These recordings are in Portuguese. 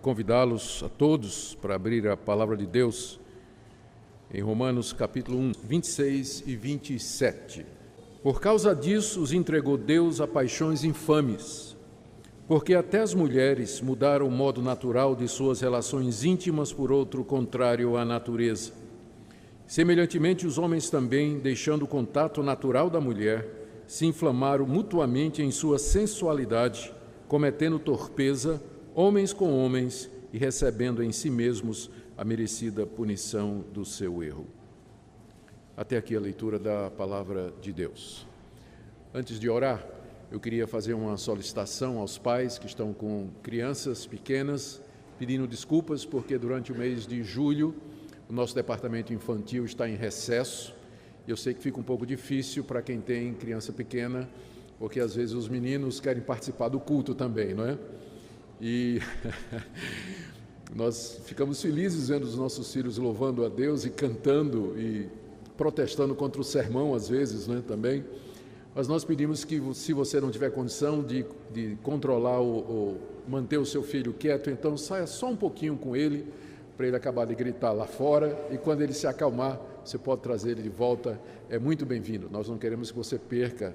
convidá-los a todos para abrir a palavra de Deus em Romanos capítulo 1, 26 e 27. Por causa disso os entregou Deus a paixões infames, porque até as mulheres mudaram o modo natural de suas relações íntimas por outro contrário à natureza. Semelhantemente, os homens também, deixando o contato natural da mulher, se inflamaram mutuamente em sua sensualidade, cometendo torpeza, homens com homens, e recebendo em si mesmos a merecida punição do seu erro. Até aqui a leitura da palavra de Deus. Antes de orar, eu queria fazer uma solicitação aos pais que estão com crianças pequenas, pedindo desculpas porque durante o mês de julho o nosso departamento infantil está em recesso. Eu sei que fica um pouco difícil para quem tem criança pequena, porque às vezes os meninos querem participar do culto também, não é? E nós ficamos felizes vendo os nossos filhos louvando a Deus e cantando e protestando contra o sermão às vezes, né, também. Mas nós pedimos que, se você não tiver condição de controlar ou manter o seu filho quieto, então saia só um pouquinho com ele, para ele acabar de gritar lá fora, e quando ele se acalmar, você pode trazer ele de volta, é muito bem-vindo. Nós não queremos que você perca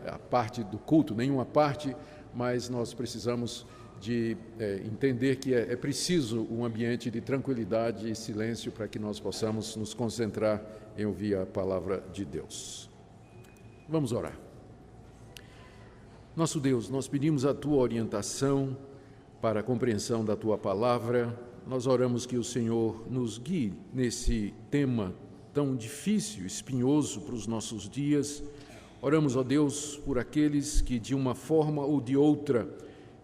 a parte do culto, nenhuma parte, mas nós precisamos de entender que é preciso um ambiente de tranquilidade e silêncio para que nós possamos nos concentrar em ouvir a palavra de Deus. Vamos orar. Nosso Deus, nós pedimos a Tua orientação para a compreensão da Tua palavra. Nós oramos que o Senhor nos guie nesse tema tão difícil, espinhoso para os nossos dias. Oramos, ó Deus, por aqueles que de uma forma ou de outra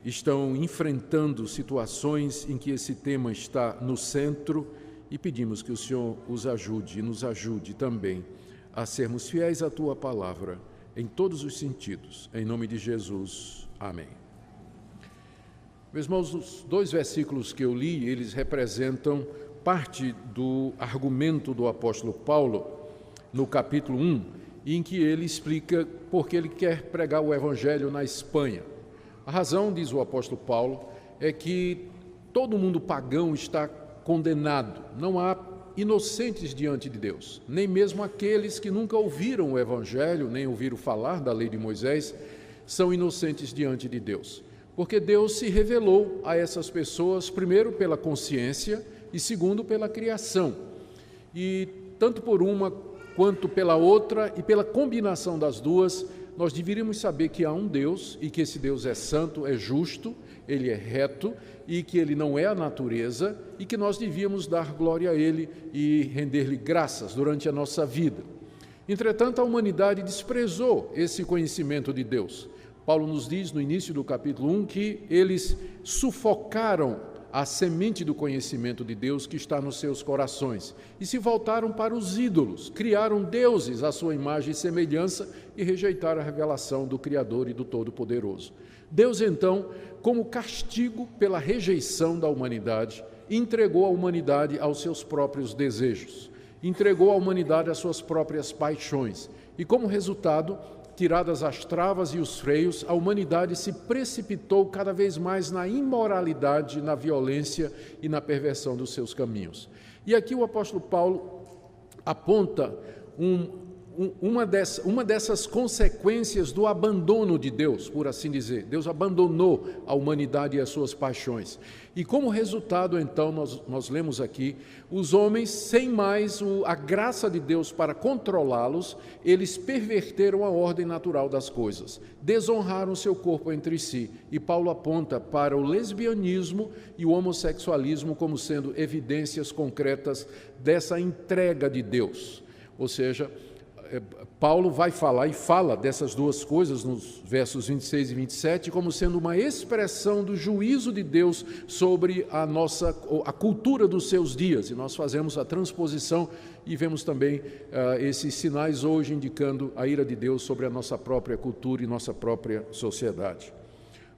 estão enfrentando situações em que esse tema está no centro e pedimos que o Senhor os ajude e nos ajude também a sermos fiéis à Tua palavra em todos os sentidos. Em nome de Jesus. Amém. Meus irmãos, os dois versículos que eu li, eles representam parte do argumento do apóstolo Paulo no capítulo 1, em que ele explica por que ele quer pregar o evangelho na Espanha. A razão, diz o apóstolo Paulo, é que todo mundo pagão está condenado. Não há inocentes diante de Deus, nem mesmo aqueles que nunca ouviram o evangelho, nem ouviram falar da lei de Moisés, são inocentes diante de Deus. Porque Deus se revelou a essas pessoas, primeiro pela consciência e segundo pela criação. E tanto por uma quanto pela outra e pela combinação das duas, nós deveríamos saber que há um Deus e que esse Deus é santo, é justo, ele é reto e que ele não é a natureza e que nós devíamos dar glória a ele e render-lhe graças durante a nossa vida. Entretanto, a humanidade desprezou esse conhecimento de Deus. Paulo nos diz no início do capítulo 1 que eles sufocaram a semente do conhecimento de Deus que está nos seus corações e se voltaram para os ídolos, criaram deuses à sua imagem e semelhança e rejeitaram a revelação do Criador e do Todo-Poderoso. Deus, então, como castigo pela rejeição da humanidade, entregou a humanidade aos seus próprios desejos, entregou a humanidade às suas próprias paixões e, como resultado, tiradas as travas e os freios, a humanidade se precipitou cada vez mais na imoralidade, na violência e na perversão dos seus caminhos. E aqui o apóstolo Paulo aponta uma dessas consequências do abandono de Deus, por assim dizer. Deus abandonou a humanidade e as suas paixões. E como resultado, então, nós lemos aqui, os homens, sem mais a graça de Deus para controlá-los, eles perverteram a ordem natural das coisas, desonraram seu corpo entre si. E Paulo aponta para o lesbianismo e o homossexualismo como sendo evidências concretas dessa entrega de Deus. Ou seja, Paulo vai falar e fala dessas duas coisas nos versos 26 e 27 como sendo uma expressão do juízo de Deus sobre a cultura dos seus dias. E nós fazemos a transposição e vemos também esses sinais hoje indicando a ira de Deus sobre a nossa própria cultura e nossa própria sociedade.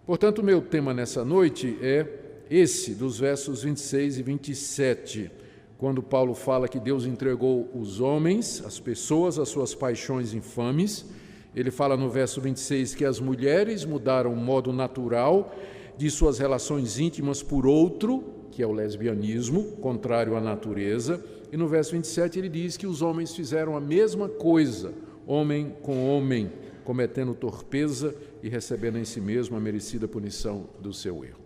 Portanto, o meu tema nessa noite é esse, dos versos 26 e 27. Quando Paulo fala que Deus entregou os homens, as pessoas, às suas paixões infames, ele fala no verso 26 que as mulheres mudaram o modo natural de suas relações íntimas por outro, que é o lesbianismo, contrário à natureza. E no verso 27 ele diz que os homens fizeram a mesma coisa, homem com homem, cometendo torpeza e recebendo em si mesmo a merecida punição do seu erro.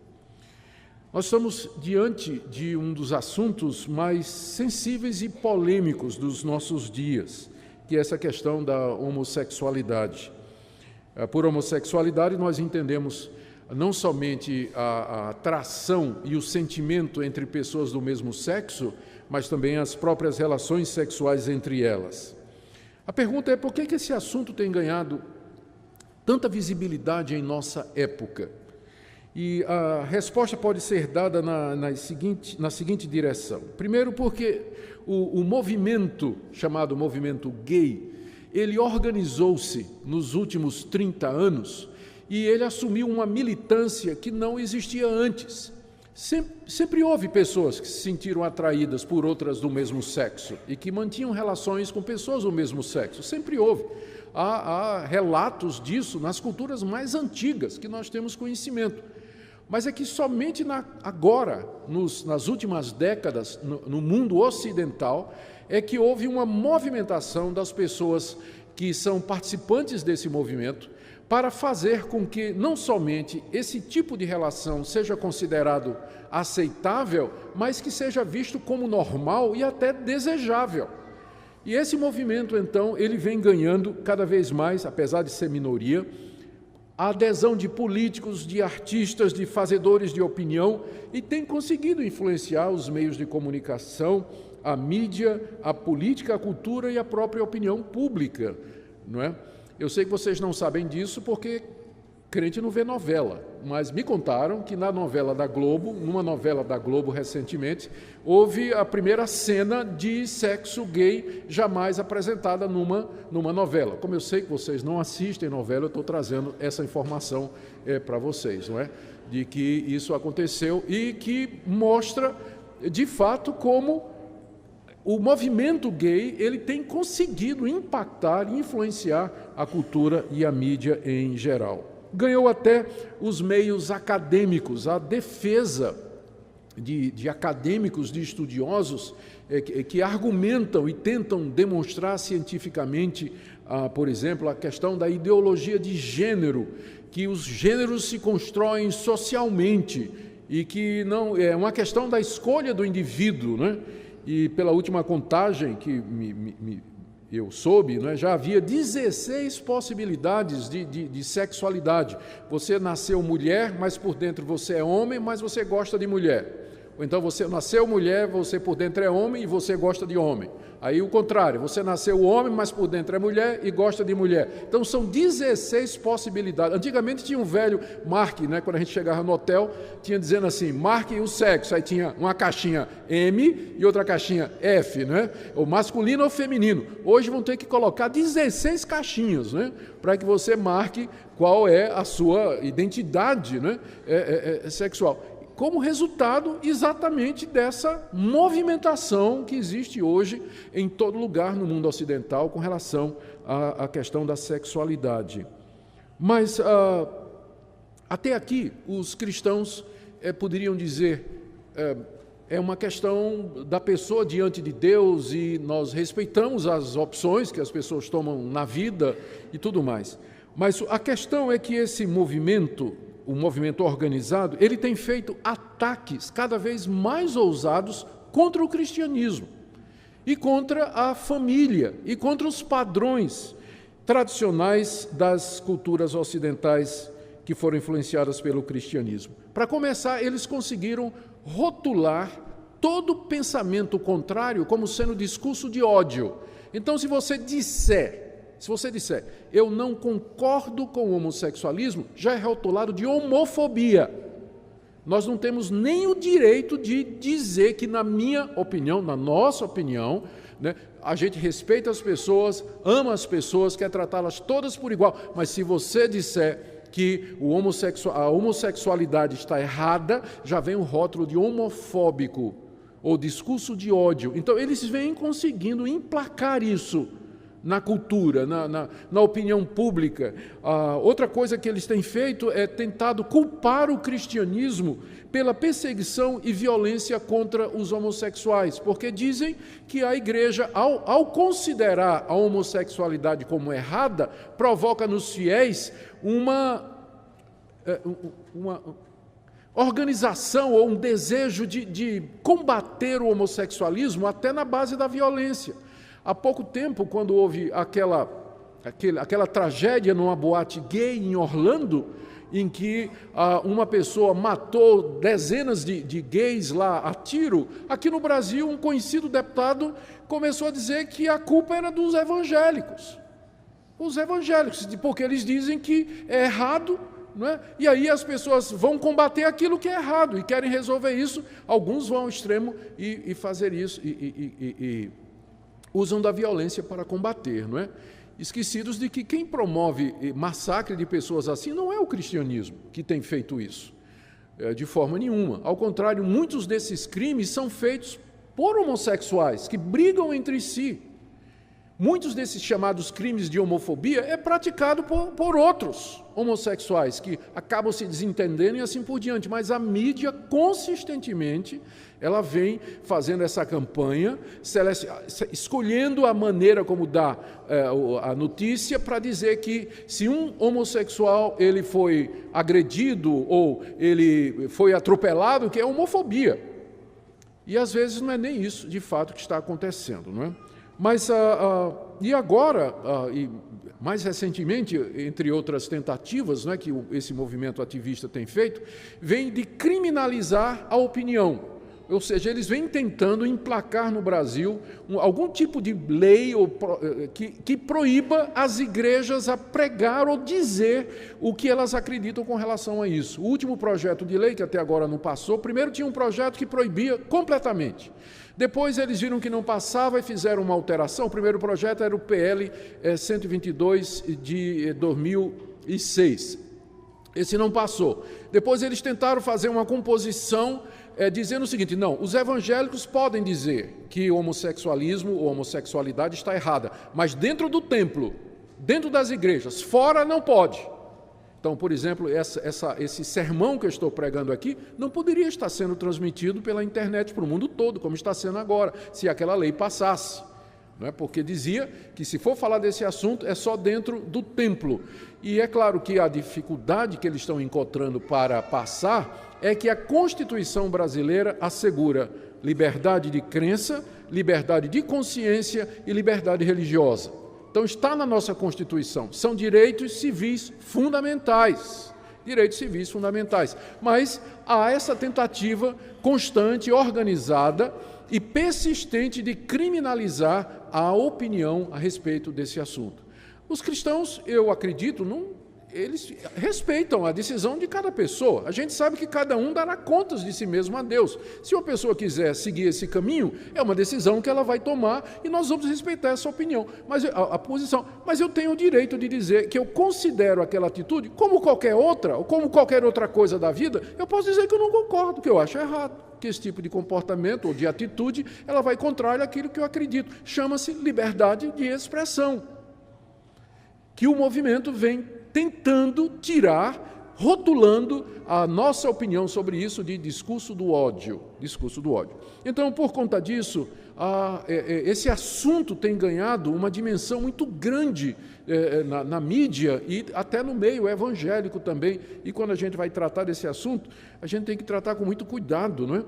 Nós estamos diante de um dos assuntos mais sensíveis e polêmicos dos nossos dias, que é essa questão da homossexualidade. Por homossexualidade nós entendemos não somente a atração e o sentimento entre pessoas do mesmo sexo, mas também as próprias relações sexuais entre elas. A pergunta é por que esse assunto tem ganhado tanta visibilidade em nossa época? E a resposta pode ser dada na seguinte direção. Primeiro, porque o movimento, chamado movimento gay, ele organizou-se nos últimos 30 anos e ele assumiu uma militância que não existia antes. Sempre houve pessoas que se sentiram atraídas por outras do mesmo sexo e que mantinham relações com pessoas do mesmo sexo. Sempre houve. Há relatos disso nas culturas mais antigas que nós temos conhecimento. Mas é que somente agora, nas últimas décadas, no mundo ocidental, é que houve uma movimentação das pessoas que são participantes desse movimento para fazer com que não somente esse tipo de relação seja considerado aceitável, mas que seja visto como normal e até desejável. E esse movimento, então, ele vem ganhando cada vez mais, apesar de ser minoria, a adesão de políticos, de artistas, de fazedores de opinião e tem conseguido influenciar os meios de comunicação, a mídia, a política, a cultura e a própria opinião pública, não é? Eu sei que vocês não sabem disso porque crente não vê novela, mas me contaram que na novela da Globo, numa novela da Globo recentemente, houve a primeira cena de sexo gay jamais apresentada numa novela. Como eu sei que vocês não assistem novela, eu estou trazendo essa informação para vocês, não é? De que isso aconteceu e que mostra, de fato, como o movimento gay ele tem conseguido impactar e influenciar a cultura e a mídia em geral. Ganhou até os meios acadêmicos, a defesa de acadêmicos, de estudiosos, que argumentam e tentam demonstrar cientificamente, por exemplo, a questão da ideologia de gênero, que os gêneros se constroem socialmente e que não é uma questão da escolha do indivíduo, né? E pela última contagem que eu soube, né, já havia 16 possibilidades de sexualidade. Você nasceu mulher, mas por dentro você é homem, mas você gosta de mulher. Ou então você nasceu mulher, você por dentro é homem e você gosta de homem. Aí o contrário, você nasceu homem, mas por dentro é mulher e gosta de mulher. Então são 16 possibilidades. Antigamente tinha um velho marque, né, quando a gente chegava no hotel, tinha dizendo assim, marque o sexo. Aí tinha uma caixinha M e outra caixinha F, né? O masculino ou feminino. Hoje vão ter que colocar 16 caixinhas, né, para que você marque qual é a sua identidade, né, sexual. Como resultado exatamente dessa movimentação que existe hoje em todo lugar no mundo ocidental com relação à questão da sexualidade. Mas até aqui os cristãos poderiam dizer é uma questão da pessoa diante de Deus e nós respeitamos as opções que as pessoas tomam na vida e tudo mais. Mas a questão é que esse movimento, o movimento organizado, ele tem feito ataques cada vez mais ousados contra o cristianismo e contra a família e contra os padrões tradicionais das culturas ocidentais que foram influenciadas pelo cristianismo. Para começar, eles conseguiram rotular todo pensamento contrário como sendo discurso de ódio. Então, se você disser, eu não concordo com o homossexualismo, já é rotulado de homofobia. Nós não temos nem o direito de dizer que, na minha opinião, na nossa opinião, né, a gente respeita as pessoas, ama as pessoas, quer tratá-las todas por igual, mas se você disser que a homossexualidade está errada, já vem o rótulo de homofóbico ou discurso de ódio. Então, eles vêm conseguindo emplacar isso na cultura, na opinião pública. Outra coisa que eles têm feito é tentado culpar o cristianismo pela perseguição e violência contra os homossexuais, porque dizem que a igreja, ao considerar a homossexualidade como errada, provoca nos fiéis uma organização ou um desejo de combater o homossexualismo até na base da violência. Há pouco tempo, quando houve aquela tragédia numa boate gay em Orlando, em que uma pessoa matou dezenas de gays lá a tiro, aqui no Brasil um conhecido deputado começou a dizer que a culpa era dos evangélicos. Os evangélicos, porque eles dizem que é errado, não é? E aí as pessoas vão combater aquilo que é errado e querem resolver isso. Alguns vão ao extremo e fazer isso e usam da violência para combater, não é? Esquecidos de que quem promove massacre de pessoas assim não é o cristianismo que tem feito isso, de forma nenhuma. Ao contrário, muitos desses crimes são feitos por homossexuais que brigam entre si. Muitos desses chamados crimes de homofobia é praticado por outros homossexuais que acabam se desentendendo e assim por diante. Mas a mídia, consistentemente, ela vem fazendo essa campanha, escolhendo a maneira como dá a notícia para dizer que se um homossexual ele foi agredido ou ele foi atropelado, que é homofobia. E às vezes não é nem isso de fato que está acontecendo, não é? Mas, e agora, e mais recentemente, entre outras tentativas, né, que esse movimento ativista tem feito, vem de criminalizar a opinião. Ou seja, eles vêm tentando emplacar no Brasil algum tipo de lei que proíba as igrejas a pregar ou dizer o que elas acreditam com relação a isso. O último projeto de lei, que até agora não passou, primeiro tinha um projeto que proibia completamente. Depois eles viram que não passava e fizeram uma alteração. O primeiro projeto era o PL 122 de 2006. Esse não passou. Depois eles tentaram fazer uma composição dizendo o seguinte: não, os evangélicos podem dizer que o homossexualismo ou homossexualidade está errada, mas dentro do templo, dentro das igrejas, fora não pode. Então, por exemplo, esse sermão que eu estou pregando aqui não poderia estar sendo transmitido pela internet para o mundo todo, como está sendo agora, se aquela lei passasse. Não é? Porque dizia que se for falar desse assunto é só dentro do templo. E é claro que a dificuldade que eles estão encontrando para passar é que a Constituição brasileira assegura liberdade de crença, liberdade de consciência e liberdade religiosa. Então está na nossa Constituição, são direitos civis fundamentais. Direitos civis fundamentais. Mas há essa tentativa constante, organizada e persistente de criminalizar a opinião a respeito desse assunto. Os cristãos, eu acredito, eles respeitam a decisão de cada pessoa. A gente sabe que cada um dará contas de si mesmo a Deus. Se uma pessoa quiser seguir esse caminho, é uma decisão que ela vai tomar e nós vamos respeitar essa opinião, a posição. Mas eu tenho o direito de dizer que eu considero aquela atitude como qualquer outra, ou como qualquer outra coisa da vida. Eu posso dizer que eu não concordo, que eu acho errado, que esse tipo de comportamento ou de atitude, ela vai contrário àquilo que eu acredito. Chama-se liberdade de expressão, que o movimento vem tentando tirar, rotulando a nossa opinião sobre isso de discurso do ódio. Discurso do ódio. Então, por conta disso, esse assunto tem ganhado uma dimensão muito grande na mídia e até no meio evangélico também. E quando a gente vai tratar desse assunto, a gente tem que tratar com muito cuidado, não é?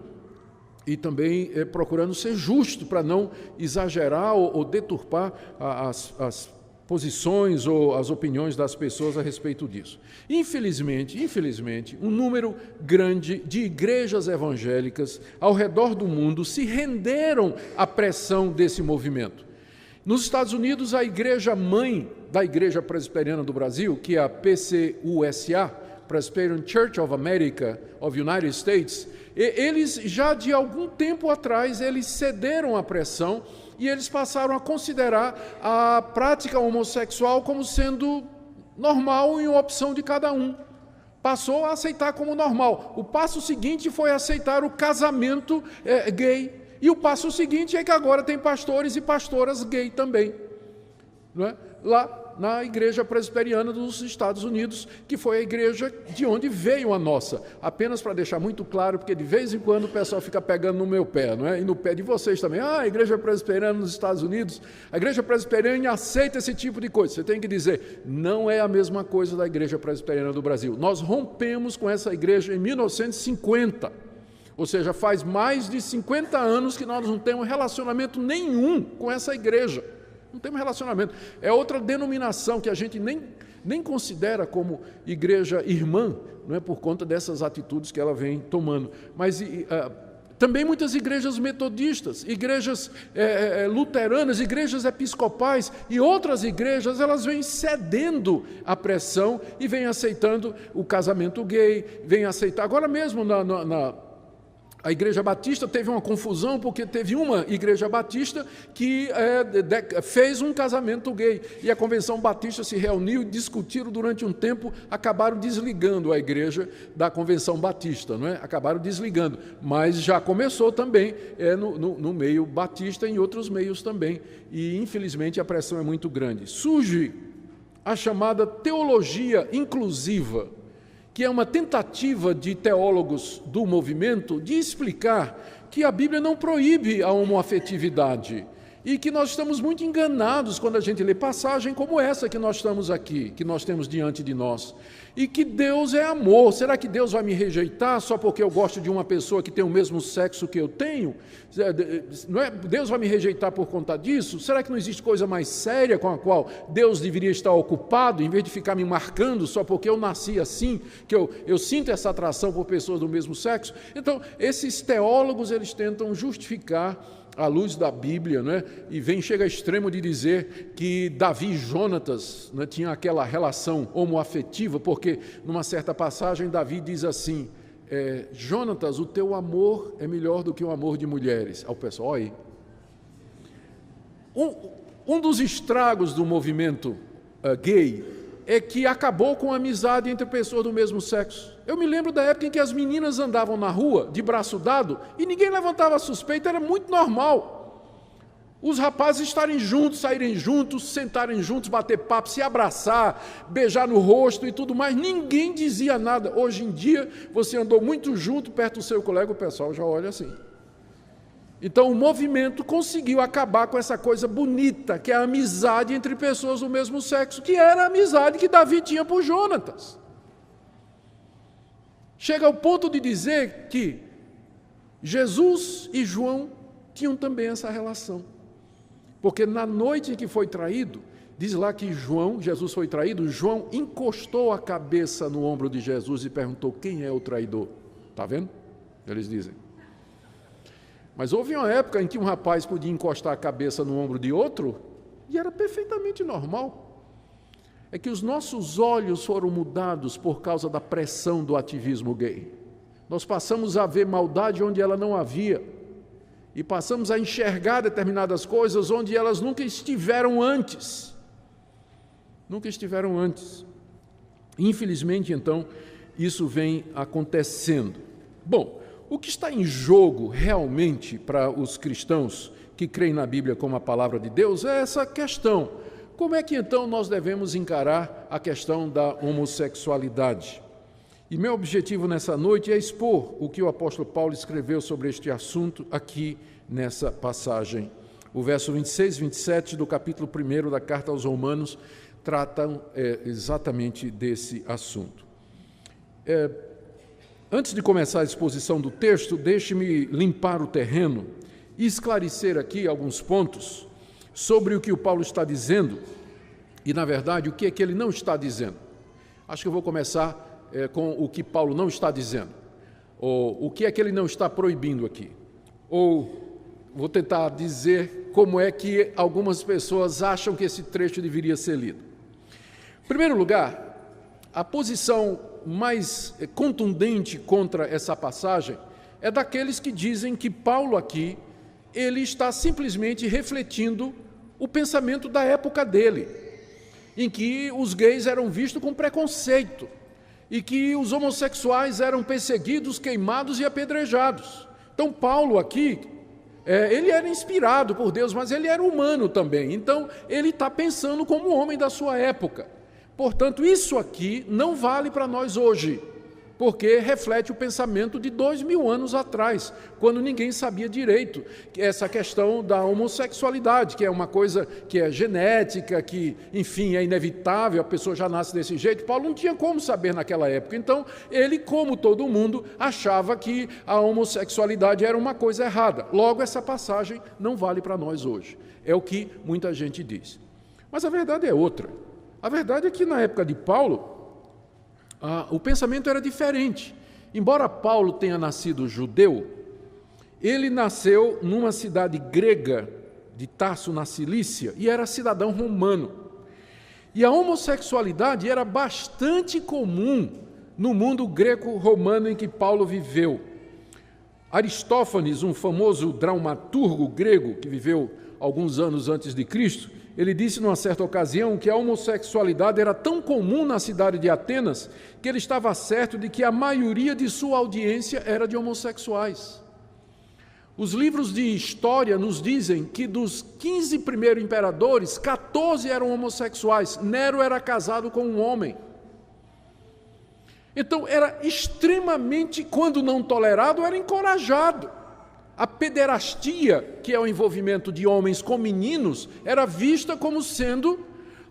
E também procurando ser justo para não exagerar ou deturpar as posições ou as opiniões das pessoas a respeito disso. Infelizmente, um número grande de igrejas evangélicas ao redor do mundo se renderam à pressão desse movimento. Nos Estados Unidos, a igreja mãe da Igreja Presbiteriana do Brasil, que é a PCUSA, Presbyterian Church of America, of United States, eles já de algum tempo atrás, eles cederam à pressão e eles passaram a considerar a prática homossexual como sendo normal e uma opção de cada um. Passou a aceitar como normal. O passo seguinte foi aceitar o casamento gay. E o passo seguinte é que agora tem pastores e pastoras gay também. não é? Lá na Igreja Presbiteriana dos Estados Unidos, que foi a igreja de onde veio a nossa. Apenas para deixar muito claro, porque de vez em quando o pessoal fica pegando no meu pé, não é? E no pé de vocês também. A Igreja Presbiteriana nos Estados Unidos, a Igreja Presbiteriana aceita esse tipo de coisa. Você tem que dizer, não é a mesma coisa da Igreja Presbiteriana do Brasil. Nós rompemos com essa igreja em 1950. Ou seja, faz mais de 50 anos que nós não temos relacionamento nenhum com essa igreja. Não temos relacionamento. É outra denominação que a gente nem considera como igreja irmã, não é, por conta dessas atitudes que ela vem tomando. Mas também muitas igrejas metodistas, igrejas luteranas, igrejas episcopais e outras igrejas, elas vêm cedendo à pressão e vêm aceitando o casamento gay, vêm aceitar. Agora mesmo a Igreja Batista teve uma confusão, porque teve uma Igreja Batista que fez um casamento gay, e a Convenção Batista se reuniu e discutiram durante um tempo, acabaram desligando a igreja da Convenção Batista, não é? Acabaram desligando, mas já começou também no meio batista e em outros meios também, e infelizmente a pressão é muito grande. Surge a chamada teologia inclusiva, que é uma tentativa de teólogos do movimento de explicar que a Bíblia não proíbe a homoafetividade e que nós estamos muito enganados quando a gente lê passagem como essa que nós estamos aqui, que nós temos diante de nós, e que Deus é amor. Será que Deus vai me rejeitar só porque eu gosto de uma pessoa que tem o mesmo sexo que eu tenho? Não é? Deus vai me rejeitar por conta disso? Será que não existe coisa mais séria com a qual Deus deveria estar ocupado, em vez de ficar me marcando só porque eu nasci assim, que eu sinto essa atração por pessoas do mesmo sexo? Então, esses teólogos, eles tentam justificar à luz da Bíblia, né? E chega ao extremo de dizer que Davi e Jonatas, né, tinham aquela relação homoafetiva, porque numa certa passagem Davi diz assim, Jonatas, o teu amor é melhor do que o amor de mulheres. Ao pessoal, olha aí. Um dos estragos do movimento gay é que acabou com a amizade entre pessoas do mesmo sexo. Eu me lembro da época em que as meninas andavam na rua, de braço dado, e ninguém levantava suspeita, era muito normal. Os rapazes estarem juntos, saírem juntos, sentarem juntos, bater papo, se abraçar, beijar no rosto e tudo mais, ninguém dizia nada. Hoje em dia, você andou muito junto, perto do seu colega, o pessoal já olha assim. Então, o movimento conseguiu acabar com essa coisa bonita, que é a amizade entre pessoas do mesmo sexo, que era a amizade que Davi tinha por Jonatas. Chega ao ponto de dizer que Jesus e João tinham também essa relação. Porque na noite em que foi traído, diz lá que Jesus foi traído, João encostou a cabeça no ombro de Jesus e perguntou, quem é o traidor? Está vendo? Eles dizem. Mas houve uma época em que um rapaz podia encostar a cabeça no ombro de outro e era perfeitamente normal. É que os nossos olhos foram mudados por causa da pressão do ativismo gay. Nós passamos a ver maldade onde ela não havia e passamos a enxergar determinadas coisas onde elas nunca estiveram antes. Nunca estiveram antes. Infelizmente, então, isso vem acontecendo. Bom, o que está em jogo realmente para os cristãos que creem na Bíblia como a palavra de Deus é essa questão. Como é que então nós devemos encarar a questão da homossexualidade? E meu objetivo nessa noite é expor o que o apóstolo Paulo escreveu sobre este assunto aqui nessa passagem. O verso 26 e 27 do capítulo 1 da carta aos Romanos tratam exatamente desse assunto. Antes de começar a exposição do texto, deixe-me limpar o terreno e esclarecer aqui alguns pontos sobre o que o Paulo está dizendo e, na verdade, o que é que ele não está dizendo. Acho que eu vou começar com o que Paulo não está dizendo, ou o que é que ele não está proibindo aqui, ou vou tentar dizer como é que algumas pessoas acham que esse trecho deveria ser lido. Em primeiro lugar, a posição mais contundente contra essa passagem é daqueles que dizem que Paulo aqui, ele está simplesmente refletindo o pensamento da época dele, em que os gays eram vistos com preconceito e que os homossexuais eram perseguidos, queimados e apedrejados. Então Paulo aqui Ele era inspirado por Deus, mas ele era humano também. Então, ele está pensando como homem da sua época. Portanto, isso aqui não vale para nós hoje, porque reflete o pensamento de 2000 anos atrás, quando ninguém sabia direito essa questão da homossexualidade, que é uma coisa que é genética, que, enfim, é inevitável, a pessoa já nasce desse jeito. Paulo não tinha como saber naquela época. Então, ele, como todo mundo, achava que a homossexualidade era uma coisa errada. Logo, essa passagem não vale para nós hoje. É o que muita gente diz. Mas a verdade é outra. A verdade é que, na época de Paulo, o pensamento era diferente. Embora Paulo tenha nascido judeu, ele nasceu numa cidade grega de Tarso, na Cilícia, e era cidadão romano. E a homossexualidade era bastante comum no mundo greco-romano em que Paulo viveu. Aristófanes, um famoso dramaturgo grego que viveu alguns anos antes de Cristo, ele disse numa certa ocasião que a homossexualidade era tão comum na cidade de Atenas que ele estava certo de que a maioria de sua audiência era de homossexuais. Os livros de história nos dizem que dos 15 primeiros imperadores, 14 eram homossexuais. Nero era casado com um homem. Então, era extremamente, quando não tolerado, era encorajado. A pederastia, que é o envolvimento de homens com meninos, era vista como sendo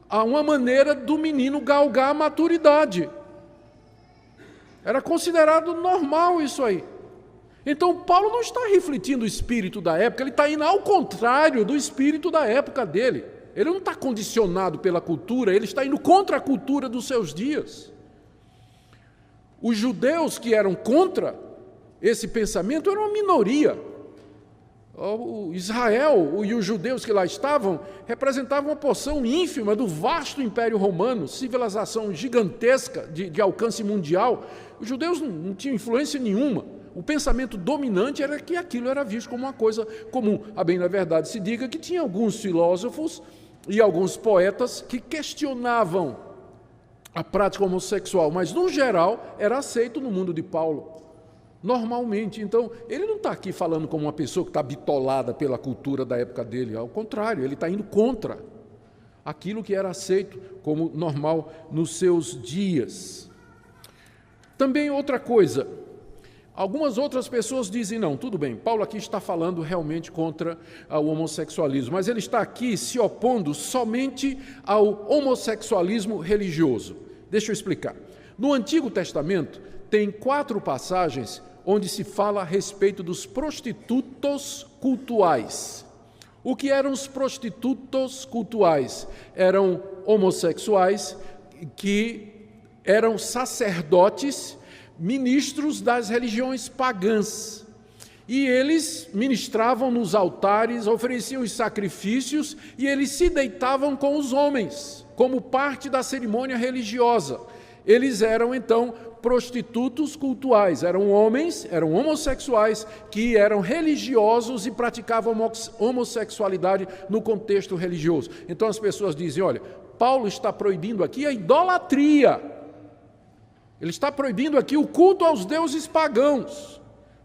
uma maneira do menino galgar a maturidade. Era considerado normal isso aí. Então, Paulo não está refletindo o espírito da época, ele está indo ao contrário do espírito da época dele. Ele não está condicionado pela cultura, ele está indo contra a cultura dos seus dias. Os judeus que eram contra esse pensamento eram uma minoria. O Israel e os judeus que lá estavam representavam uma porção ínfima do vasto Império Romano, civilização gigantesca de alcance mundial. Os judeus não tinham influência nenhuma. O pensamento dominante era que aquilo era visto como uma coisa comum. A bem da verdade se diga que tinha alguns filósofos e alguns poetas que questionavam a prática homossexual, mas, no geral, era aceito no mundo de Paulo. Normalmente. Então, ele não está aqui falando como uma pessoa que está bitolada pela cultura da época dele. Ao contrário, ele está indo contra aquilo que era aceito como normal nos seus dias. Também outra coisa, algumas outras pessoas dizem, não, tudo bem, Paulo aqui está falando realmente contra o homossexualismo, mas ele está aqui se opondo somente ao homossexualismo religioso. Deixa eu explicar. No Antigo Testamento, tem 4 passagens onde se fala a respeito dos prostitutos cultuais. O que eram os prostitutos cultuais? Eram homossexuais que eram sacerdotes, ministros das religiões pagãs. E eles ministravam nos altares, ofereciam os sacrifícios e eles se deitavam com os homens, como parte da cerimônia religiosa. Eles eram, então, prostitutos cultuais, eram homens, eram homossexuais que eram religiosos e praticavam homossexualidade no contexto religioso. Então as pessoas dizem, olha, Paulo está proibindo aqui a idolatria, ele está proibindo aqui o culto aos deuses pagãos.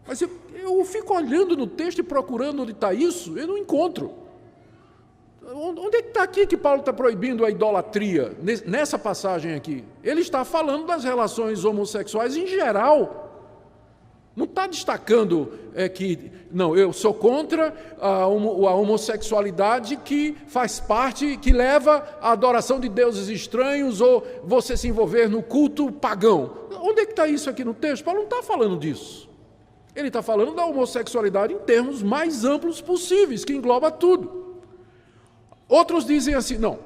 Mas eu fico olhando no texto e procurando onde está isso, eu não encontro. Onde é que está aqui que Paulo está proibindo a idolatria, nessa passagem aqui? Ele está falando das relações homossexuais em geral. Não está destacando que, não, eu sou contra a homossexualidade que faz parte, que leva à adoração de deuses estranhos ou você se envolver no culto pagão. Onde é que está isso aqui no texto? Paulo não está falando disso. Ele está falando da homossexualidade em termos mais amplos possíveis, que engloba tudo. Outros dizem assim, não,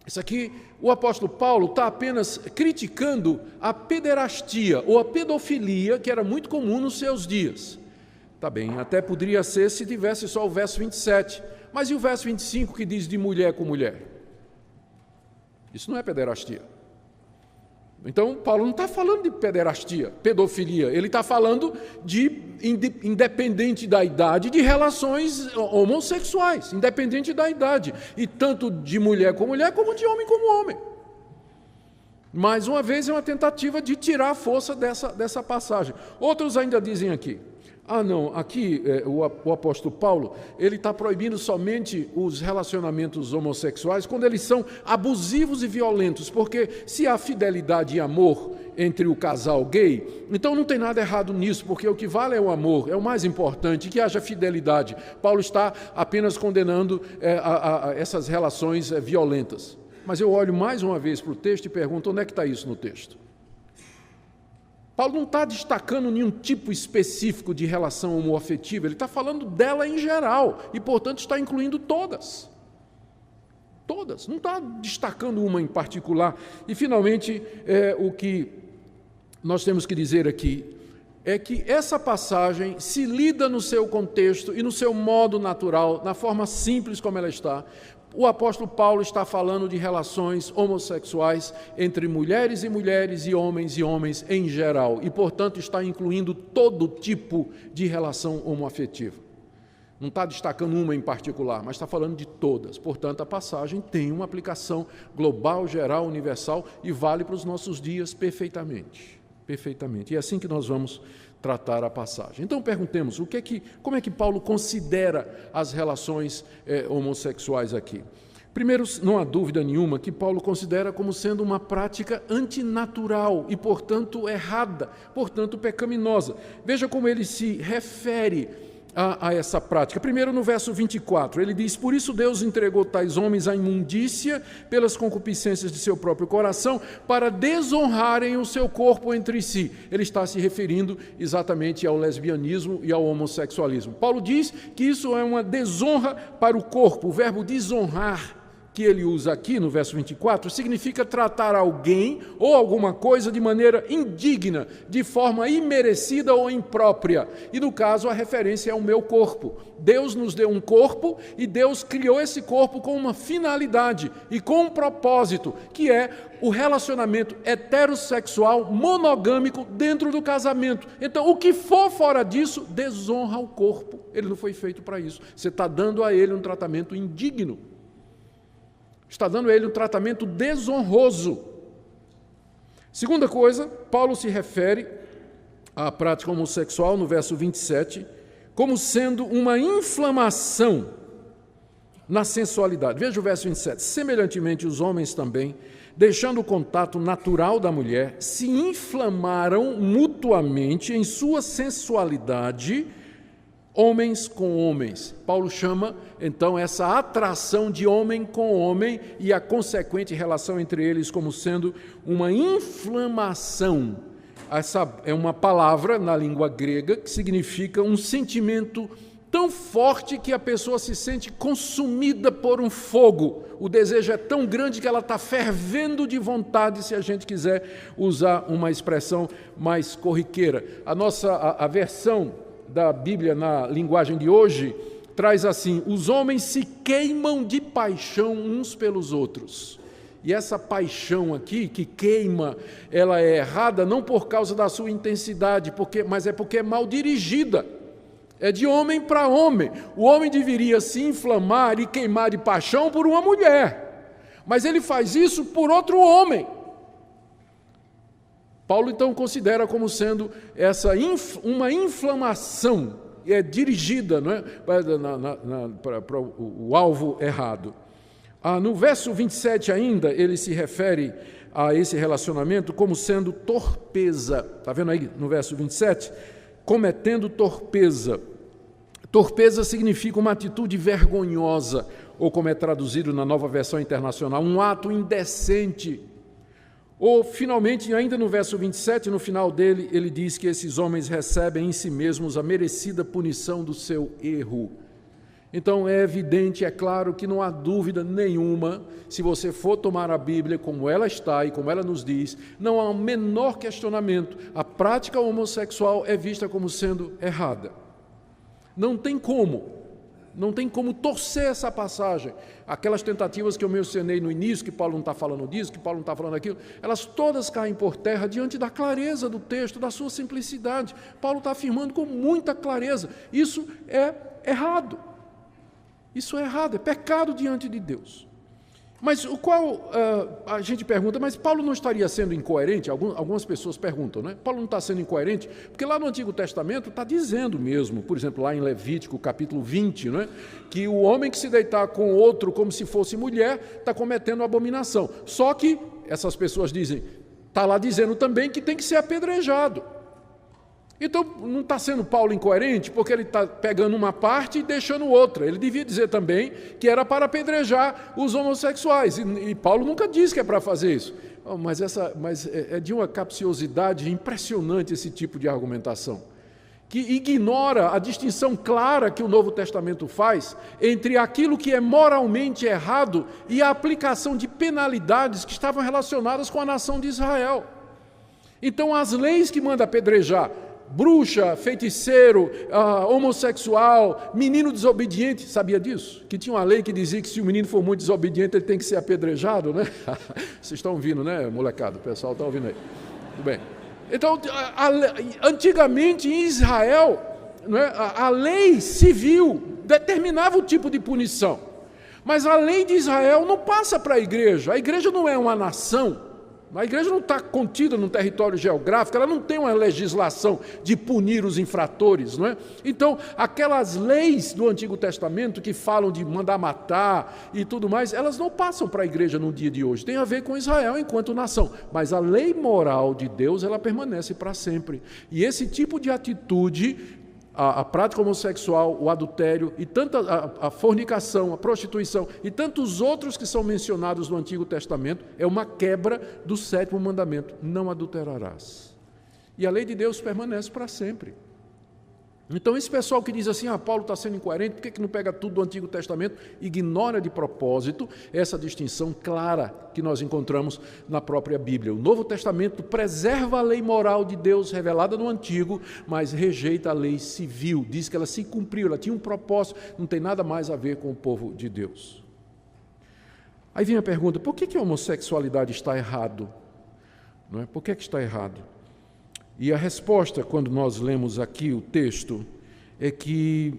isso aqui o apóstolo Paulo está apenas criticando a pederastia ou a pedofilia, que era muito comum nos seus dias. Tá bem, até poderia ser se tivesse só o verso 27, mas e o verso 25 que diz de mulher com mulher? Isso não é pederastia. Então, Paulo não está falando de pederastia, pedofilia, ele está falando de, independente da idade, de relações homossexuais, independente da idade, e tanto de mulher, como de homem como homem. Mais uma vez, é uma tentativa de tirar a força dessa passagem. Outros ainda dizem aqui, Não, aqui o apóstolo Paulo, ele está proibindo somente os relacionamentos homossexuais quando eles são abusivos e violentos, porque se há fidelidade e amor entre o casal gay, então não tem nada errado nisso, porque o que vale é o amor, é o mais importante, que haja fidelidade. Paulo está apenas condenando essas relações violentas. Mas eu olho mais uma vez para o texto e pergunto, onde é que está isso no texto? Paulo não está destacando nenhum tipo específico de relação homoafetiva, ele está falando dela em geral e, portanto, está incluindo todas. Todas, não está destacando uma em particular. E, finalmente, o que nós temos que dizer aqui é que essa passagem se lida no seu contexto e no seu modo natural, na forma simples como ela está. O apóstolo Paulo está falando de relações homossexuais entre mulheres e homens em geral, e, portanto, está incluindo todo tipo de relação homoafetiva. Não está destacando uma em particular, mas está falando de todas. Portanto, a passagem tem uma aplicação global, geral, universal e vale para os nossos dias perfeitamente. Perfeitamente. E é assim que nós vamos tratar a passagem. Então, perguntemos, como é que Paulo considera as relações homossexuais aqui? Primeiro, não há dúvida nenhuma que Paulo considera como sendo uma prática antinatural e, portanto, errada, portanto, pecaminosa. Veja como ele se refere a essa prática. Primeiro, no verso 24, ele diz: por isso Deus entregou tais homens à imundícia pelas concupiscências de seu próprio coração, para desonrarem o seu corpo entre si. Ele está se referindo exatamente ao lesbianismo e ao homossexualismo. Paulo diz que isso é uma desonra para o corpo. O verbo desonrar, que ele usa aqui no verso 24, significa tratar alguém ou alguma coisa de maneira indigna, de forma imerecida ou imprópria. E no caso a referência é ao meu corpo. Deus nos deu um corpo e Deus criou esse corpo com uma finalidade e com um propósito, que é o relacionamento heterossexual monogâmico dentro do casamento. Então, o que for fora disso, desonra o corpo. Ele não foi feito para isso. Você está dando a ele um tratamento indigno. Está dando a ele um tratamento desonroso. Segunda coisa, Paulo se refere à prática homossexual, no verso 27, como sendo uma inflamação na sensualidade. Veja o verso 27. Semelhantemente, os homens também, deixando o contato natural da mulher, se inflamaram mutuamente em sua sensualidade, homens com homens. Paulo chama, então, essa atração de homem com homem e a consequente relação entre eles como sendo uma inflamação. Essa é uma palavra na língua grega que significa um sentimento tão forte que a pessoa se sente consumida por um fogo. O desejo é tão grande que ela está fervendo de vontade, se a gente quiser usar uma expressão mais corriqueira. A versão da Bíblia na linguagem de hoje traz assim: os homens se queimam de paixão uns pelos outros. E essa paixão aqui, que queima, ela é errada não por causa da sua intensidade, mas é porque é mal dirigida. É de homem para homem. O homem deveria se inflamar e queimar de paixão por uma mulher, mas ele faz isso por outro homem. Paulo, então, considera como sendo uma inflamação, dirigida, não é, para o alvo errado. No verso 27 ainda, ele se refere a esse relacionamento como sendo torpeza. Está vendo aí no verso 27? Cometendo torpeza. Torpeza significa uma atitude vergonhosa, ou como é traduzido na Nova Versão Internacional, um ato indecente. Ou, finalmente, ainda no verso 27, no final dele, ele diz que esses homens recebem em si mesmos a merecida punição do seu erro. Então, é evidente, é claro que não há dúvida nenhuma, se você for tomar a Bíblia como ela está e como ela nos diz, não há o menor questionamento. A prática homossexual é vista como sendo errada. Não tem como torcer essa passagem. Aquelas tentativas que eu mencionei no início, que Paulo não está falando disso, que Paulo não está falando aquilo, elas todas caem por terra diante da clareza do texto, da sua simplicidade. Paulo está afirmando com muita clareza: isso é errado. Isso é errado, é pecado diante de Deus. Mas a gente pergunta, mas Paulo não estaria sendo incoerente? Algumas pessoas perguntam, né? Paulo não está sendo incoerente? Porque lá no Antigo Testamento está dizendo mesmo, por exemplo, lá em Levítico, capítulo 20, né, que o homem que se deitar com outro como se fosse mulher está cometendo abominação. Só que essas pessoas dizem, está lá dizendo também que tem que ser apedrejado. Então, não está sendo Paulo incoerente, porque ele está pegando uma parte e deixando outra. Ele devia dizer também que era para apedrejar os homossexuais, e Paulo nunca disse que é para fazer isso. Mas é de uma capciosidade impressionante esse tipo de argumentação, que ignora a distinção clara que o Novo Testamento faz entre aquilo que é moralmente errado e a aplicação de penalidades que estavam relacionadas com a nação de Israel. Então, as leis que manda apedrejar bruxa, feiticeiro, homossexual, menino desobediente, sabia disso? Que tinha uma lei que dizia que se o menino for muito desobediente, ele tem que ser apedrejado, né? Vocês estão ouvindo, né, molecada? O pessoal está ouvindo aí. Tudo bem. Então, antigamente em Israel, né, a lei civil determinava o tipo de punição. Mas a lei de Israel não passa para a igreja. A igreja não é uma nação. A igreja não está contida num território geográfico, ela não tem uma legislação de punir os infratores, não é? Então, aquelas leis do Antigo Testamento que falam de mandar matar e tudo mais, elas não passam para a igreja no dia de hoje. Tem a ver com Israel enquanto nação. Mas a lei moral de Deus, ela permanece para sempre. E esse tipo de atitude, a prática homossexual, o adultério, e a fornicação, a prostituição e tantos outros que são mencionados no Antigo Testamento, é uma quebra do 7º mandamento, não adulterarás. E a lei de Deus permanece para sempre. Então, esse pessoal que diz assim, Paulo está sendo incoerente, por que não pega tudo do Antigo Testamento? Ignora de propósito essa distinção clara que nós encontramos na própria Bíblia. O Novo Testamento preserva a lei moral de Deus revelada no Antigo, mas rejeita a lei civil, diz que ela se cumpriu, ela tinha um propósito, não tem nada mais a ver com o povo de Deus. Aí vem a pergunta, por que a homossexualidade está errado? Não é? Por que está errado? E a resposta, quando nós lemos aqui o texto, é que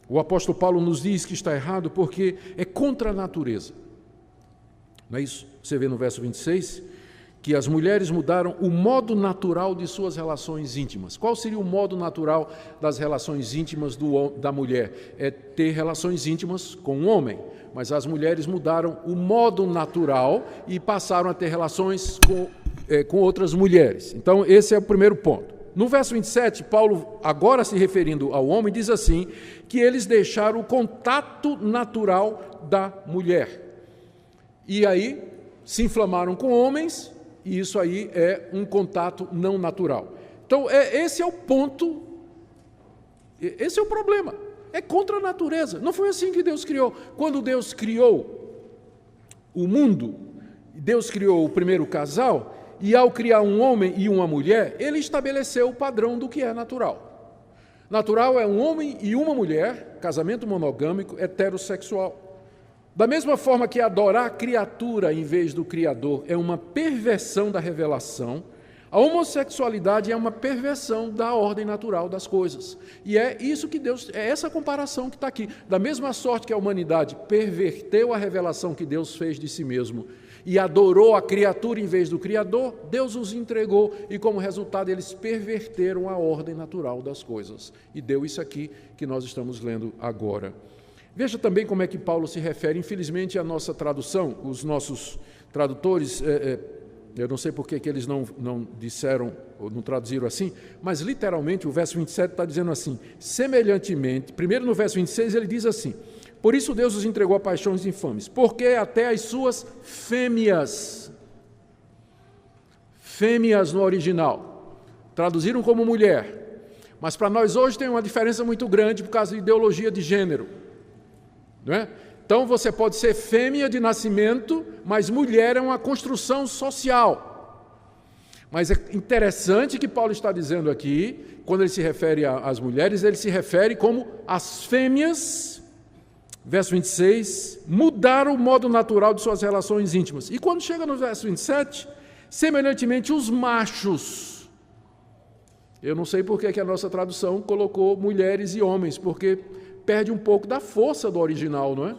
o apóstolo Paulo nos diz que está errado porque é contra a natureza. Não é isso? Você vê no verso 26 que as mulheres mudaram o modo natural de suas relações íntimas. Qual seria o modo natural das relações íntimas da mulher? É ter relações íntimas com um homem. Mas as mulheres mudaram o modo natural e passaram a ter relações com outras mulheres. Então, esse é o primeiro ponto. No verso 27, Paulo, agora se referindo ao homem, diz assim, que eles deixaram o contato natural da mulher. E aí, se inflamaram com homens, e isso aí é um contato não natural. Então, esse é o ponto, esse é o problema. É contra a natureza. Não foi assim que Deus criou. Quando Deus criou o mundo, Deus criou o primeiro casal, e ao criar um homem e uma mulher, ele estabeleceu o padrão do que é natural. Natural é um homem e uma mulher, casamento monogâmico, heterossexual. Da mesma forma que adorar a criatura em vez do Criador é uma perversão da revelação, a homossexualidade é uma perversão da ordem natural das coisas. E é isso que Deus, é essa comparação que está aqui. Da mesma sorte que a humanidade perverteu a revelação que Deus fez de si mesmo e adorou a criatura em vez do Criador, Deus os entregou e, como resultado, eles perverteram a ordem natural das coisas. E deu isso aqui que nós estamos lendo agora. Veja também como é que Paulo se refere, infelizmente, à nossa tradução, os nossos tradutores, eu não sei por que eles não disseram, ou não traduziram assim, mas literalmente o verso 27 está dizendo assim, semelhantemente, primeiro no verso 26 ele diz assim, por isso Deus os entregou a paixões infames, porque até as suas fêmeas no original, traduziram como mulher, mas para nós hoje tem uma diferença muito grande por causa da ideologia de gênero, não é? Então, você pode ser fêmea de nascimento, mas mulher é uma construção social. Mas é interessante que Paulo está dizendo aqui, quando ele se refere às mulheres, ele se refere como as fêmeas, verso 26, mudaram o modo natural de suas relações íntimas. E quando chega no verso 27, semelhantemente os machos. Eu não sei por que a nossa tradução colocou mulheres e homens, porque perde um pouco da força do original, não é?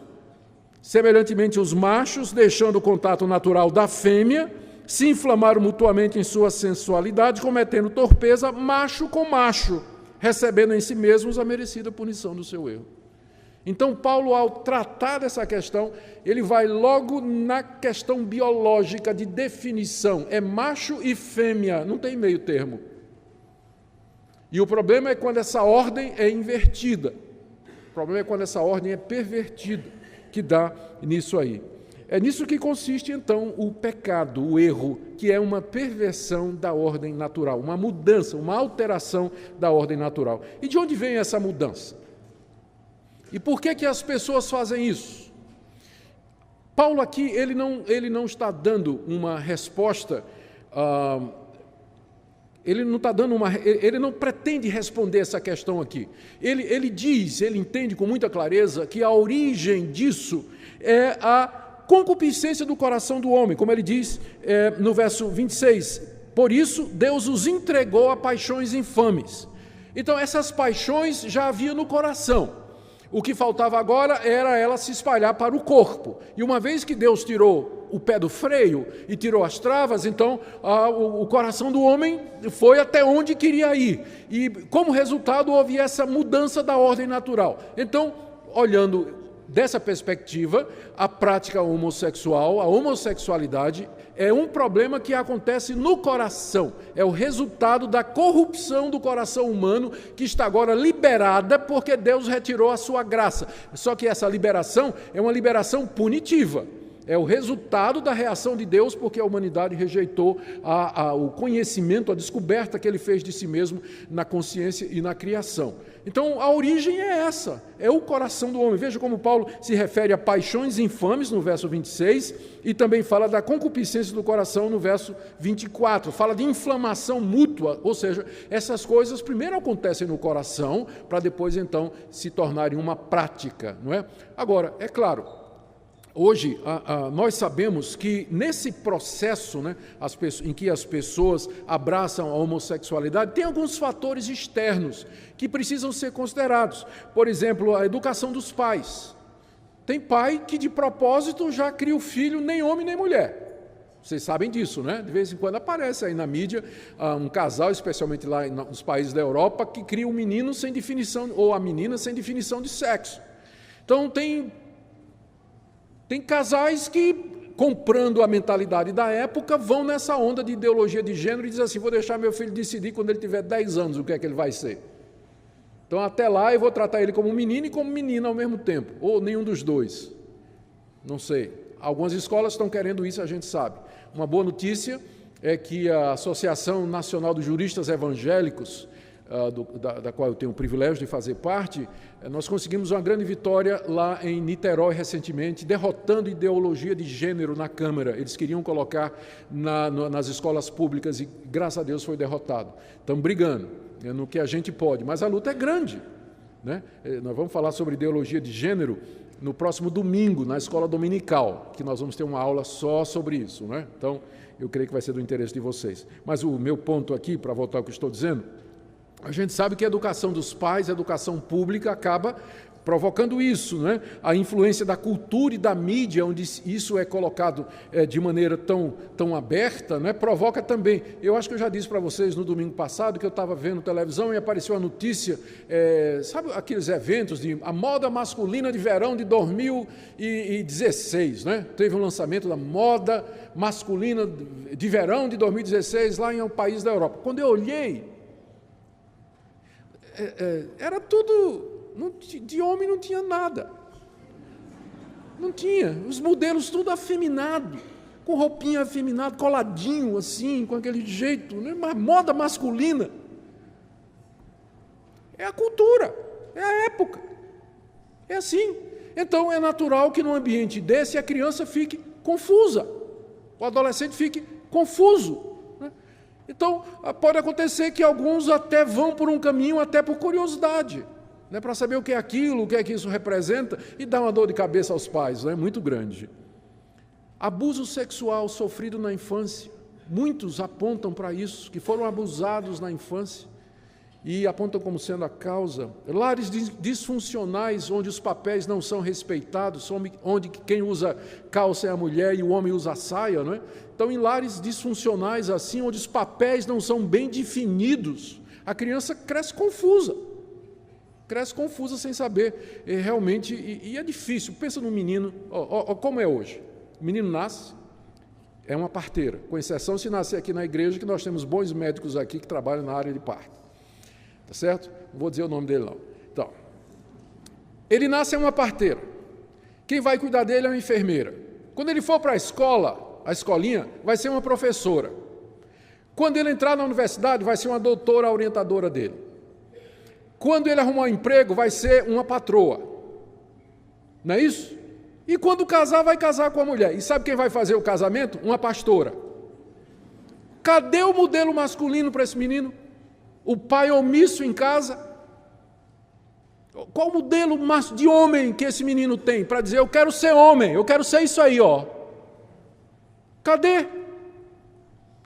Semelhantemente, os machos, deixando o contato natural da fêmea, se inflamaram mutuamente em sua sensualidade, cometendo torpeza macho com macho, recebendo em si mesmos a merecida punição do seu erro. Então, Paulo, ao tratar dessa questão, ele vai logo na questão biológica de definição. É macho e fêmea, não tem meio termo. E o problema é quando essa ordem é invertida. O problema é quando essa ordem é pervertida, que dá nisso aí. É nisso que consiste, então, o pecado, o erro, que é uma perversão da ordem natural, uma mudança, uma alteração da ordem natural. E de onde vem essa mudança? E por que as pessoas fazem isso? Paulo aqui, ele não está dando uma resposta, ele não pretende responder essa questão aqui. Ele entende com muita clareza que a origem disso é a concupiscência do coração do homem, como ele diz no verso 26. Por isso, Deus os entregou a paixões infames. Então, essas paixões já havia no coração. O que faltava agora era ela se espalhar para o corpo. E uma vez que Deus tirou o pé do freio e tirou as travas, então o coração do homem foi até onde queria ir. E como resultado houve essa mudança da ordem natural. Então, olhando dessa perspectiva, a prática homossexual, a homossexualidade, é um problema que acontece no coração. É o resultado da corrupção do coração humano que está agora liberada porque Deus retirou a sua graça. Só que essa liberação é uma liberação punitiva. É o resultado da reação de Deus porque a humanidade rejeitou o conhecimento, a descoberta que ele fez de si mesmo na consciência e na criação. Então, a origem é essa, é o coração do homem. Veja como Paulo se refere a paixões infames, no verso 26, e também fala da concupiscência do coração, no verso 24. Fala de inflamação mútua, ou seja, essas coisas primeiro acontecem no coração, para depois, então, se tornarem uma prática, não é? Agora, é claro, hoje, nós sabemos que nesse processo, né, em que as pessoas abraçam a homossexualidade, tem alguns fatores externos que precisam ser considerados. Por exemplo, a educação dos pais. Tem pai que de propósito já cria o filho nem homem nem mulher. Vocês sabem disso, né? De vez em quando aparece aí na mídia um casal, especialmente lá nos países da Europa, que cria um menino sem definição, ou a menina sem definição de sexo. Então tem casais que, comprando a mentalidade da época, vão nessa onda de ideologia de gênero e dizem assim, vou deixar meu filho decidir quando ele tiver 10 anos o que é que ele vai ser. Então, até lá, eu vou tratar ele como menino e como menina ao mesmo tempo, ou nenhum dos dois. Não sei. Algumas escolas estão querendo isso, a gente sabe. Uma boa notícia é que a Associação Nacional dos Juristas Evangélicos, da qual eu tenho o privilégio de fazer parte, nós conseguimos uma grande vitória lá em Niterói recentemente, derrotando ideologia de gênero na Câmara. Eles queriam colocar nas escolas públicas e, graças a Deus, foi derrotado. Estamos brigando no que a gente pode, mas a luta é grande, né? Nós vamos falar sobre ideologia de gênero no próximo domingo, na escola dominical, que nós vamos ter uma aula só sobre isso, né? Então, eu creio que vai ser do interesse de vocês. Mas o meu ponto aqui, para voltar ao que estou dizendo, a gente sabe que a educação dos pais, a educação pública, acaba provocando isso, né? A influência da cultura e da mídia, onde isso é colocado de maneira tão aberta, né? Provoca também. Eu acho que eu já disse para vocês no domingo passado que eu estava vendo televisão e apareceu a notícia, sabe aqueles eventos de a moda masculina de verão de 2016, né? Teve um lançamento da moda masculina de verão de 2016 lá em um país da Europa. Quando eu olhei, era tudo, de homem não tinha nada, não tinha, os modelos tudo afeminado, com roupinha afeminada, coladinho assim, com aquele jeito, né? Moda masculina, é a cultura, é a época, é assim. Então é natural que num ambiente desse a criança fique confusa, o adolescente fique confuso. Então, pode acontecer que alguns até vão por um caminho, até por curiosidade, né, para saber o que é aquilo, o que é que isso representa, e dá uma dor de cabeça aos pais, né, muito grande. Abuso sexual sofrido na infância, muitos apontam para isso, que foram abusados na infância, e apontam como sendo a causa. Lares disfuncionais, onde os papéis não são respeitados, onde quem usa calça é a mulher e o homem usa a saia, não é? Então, em lares disfuncionais assim, onde os papéis não são bem definidos, a criança cresce confusa sem saber realmente, e é difícil. Pensa no menino, como é hoje. O menino nasce, é uma parteira, com exceção se nascer aqui na igreja, que nós temos bons médicos aqui que trabalham na área de parto. Tá certo? Não vou dizer o nome dele, não. Então, ele nasce é uma parteira. Quem vai cuidar dele é uma enfermeira. Quando ele for para a escola, a escolinha, vai ser uma professora. Quando ele entrar na universidade, vai ser uma doutora orientadora dele. Quando ele arrumar um emprego, vai ser uma patroa. Não é isso? E quando casar, vai casar com a mulher. E sabe quem vai fazer o casamento? Uma pastora. Cadê o modelo masculino para esse menino? O pai omisso em casa? Qual o modelo de homem que esse menino tem para dizer, eu quero ser homem, eu quero ser isso aí, ó? Cadê?